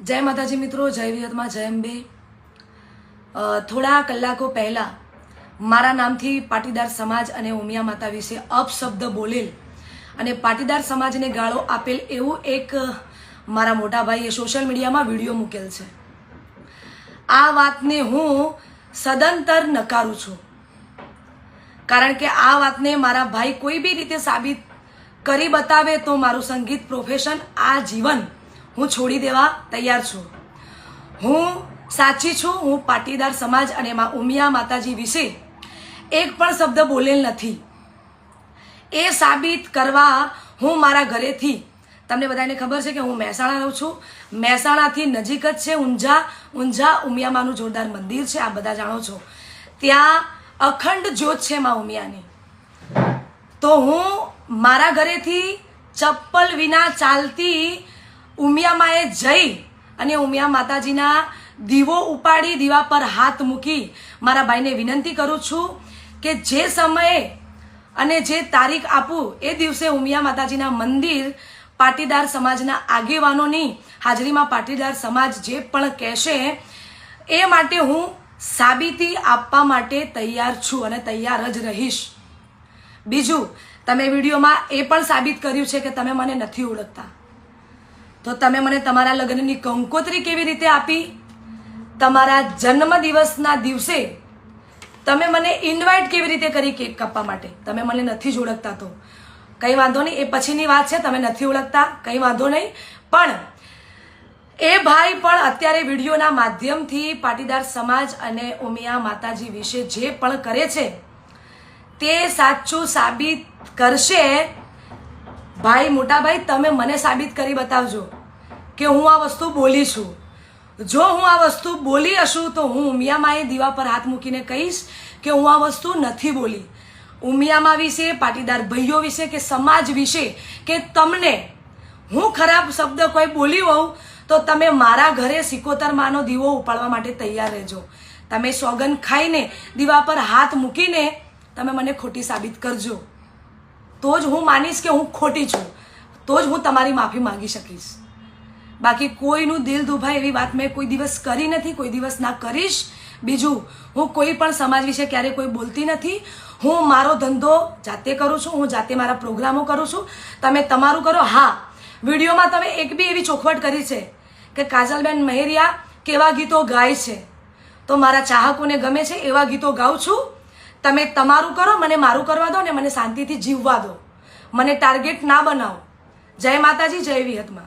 जय माताजी मित्रों, जय विहतमा, जय अंबे। थोड़ा कलाको पहला मारा नामथी पाटीदार समाज अने उमिया माता विषे अपशब्द बोलेल अने पाटीदार समाजने गाळो आपेल एवुं एक मारा मोटा भाईए सोशल मीडिया में विडियो मूकेल छे। आ वातने हूँ सदंतर नकारू छूं, कारण के आ वातने मारा भाई कोई भी रीते साबित करी बतावे तो मारू संगीत प्रोफेशन आ जीवन हूँ छोड़ी देवा तैयार छूं। हूँ साची छूं। हूँ पाटीदार समाज अने उमिया माताजी विषे एक पण शब्द बोलेल नथी। ए साबित करवा हूँ मारा घरेथी, तमने बधाने खबर छे के हूँ महेसाणा रहूं छूं। महेसाणाथी नजीक ज छे ऊंझा उमिया मानुं जोरदार मंदिर छे, आ बधा जाणो छो। त्यां अखंड ज्योत छे मां उमियानी। तो हूँ मारा घरेथी चप्पल विना चालती उमिया माए जई अने उमिया माताजीना दीवो उपाड़ी दीवा पर हाथ मूकी मारा भाईने विनंती करूं छूं के जे समये अने जे तारीख आपू ए दिवसे उमिया माताजीना मंदिर पाटीदार समाजना आगेवानोनी हाजरीमां पाटीदार समाज जे पण कहेशे ए माटे हूँ साबीती आपवा माटे तैयार छूं अने तैयार ज रहीश। बीजू तमे विडियोमां ए पण साबित कर्युं छे के तमे मने नथी ओळखता, तो तमे मने तमारा लग्ननी कंकोत्री केवी रीते आपी? तमारा जन्मदिवसना दिवसे तमे मने इन्वाइट केवी रीते करी केक कापवा माटे? तमे मने नथी ज ओळखता तो कई वांधो नहीं, ए पछीनी वात छे। तमे नथी ओळखता कई वांधो नहीं, पण ए भाई पण अत्यारे विडियोना माध्यमथी पाटीदार समाज अने उमिया माताजी विषे जे पण करे छे ते साचुं साबित करशे। भाई मोटा भाई तमे मने साबित करी बतावजो के हूँ आ वस्तु बोली छूं। जो हूँ आ वस्तु बोली हशुं तो हूँ उमिया माए दीवा पर हाथ मूकीने कहीश के हूँ आ वस्तु नथी बोली। उमिया मा विषे, पाटीदार भाईओ विषे के समाज विषे के तमने हूँ खराब शब्द कोई बोली होऊं तो तमे मारा घरे 71 मानो दीवो उपाड़वा माटे तैयार रहेजो। तमे सोगन खाईने दीवा पर हाथ मूकीने तमे मने खोटी साबित करजो, तो ज हूँ मानीश के हूँ खोटी छूं, तो ज हूँ तमारी माफी मांगी सकीश। बाकी कोईनुं दिल दुभाय एवी वात मैं कोई दिवस करी नथी, कोई दिवस ना करीश। बीजू हूँ कोई पण समाज विषे क्यारे कोई बोलती नथी। हूँ मारो धंधो जाते करूँ छूं, हूँ जाते मारा प्रोग्रामो करूँ छूं, तमे तमारुं करो। हाँ, विडियोमां तमे एक बी एवी चोखवट करी छे के काजलबेन महेरिया केवा गीतो गाय छे, तो मारा चाहकोने गमे छे एवा गीतो गाऊं छूं। तमे तमारुं करो, मने मारुं करवा दो ने मने शांतिथी जीववा दो, मने टार्गेट ना बनावो। जय माताजी, जय विहतमा।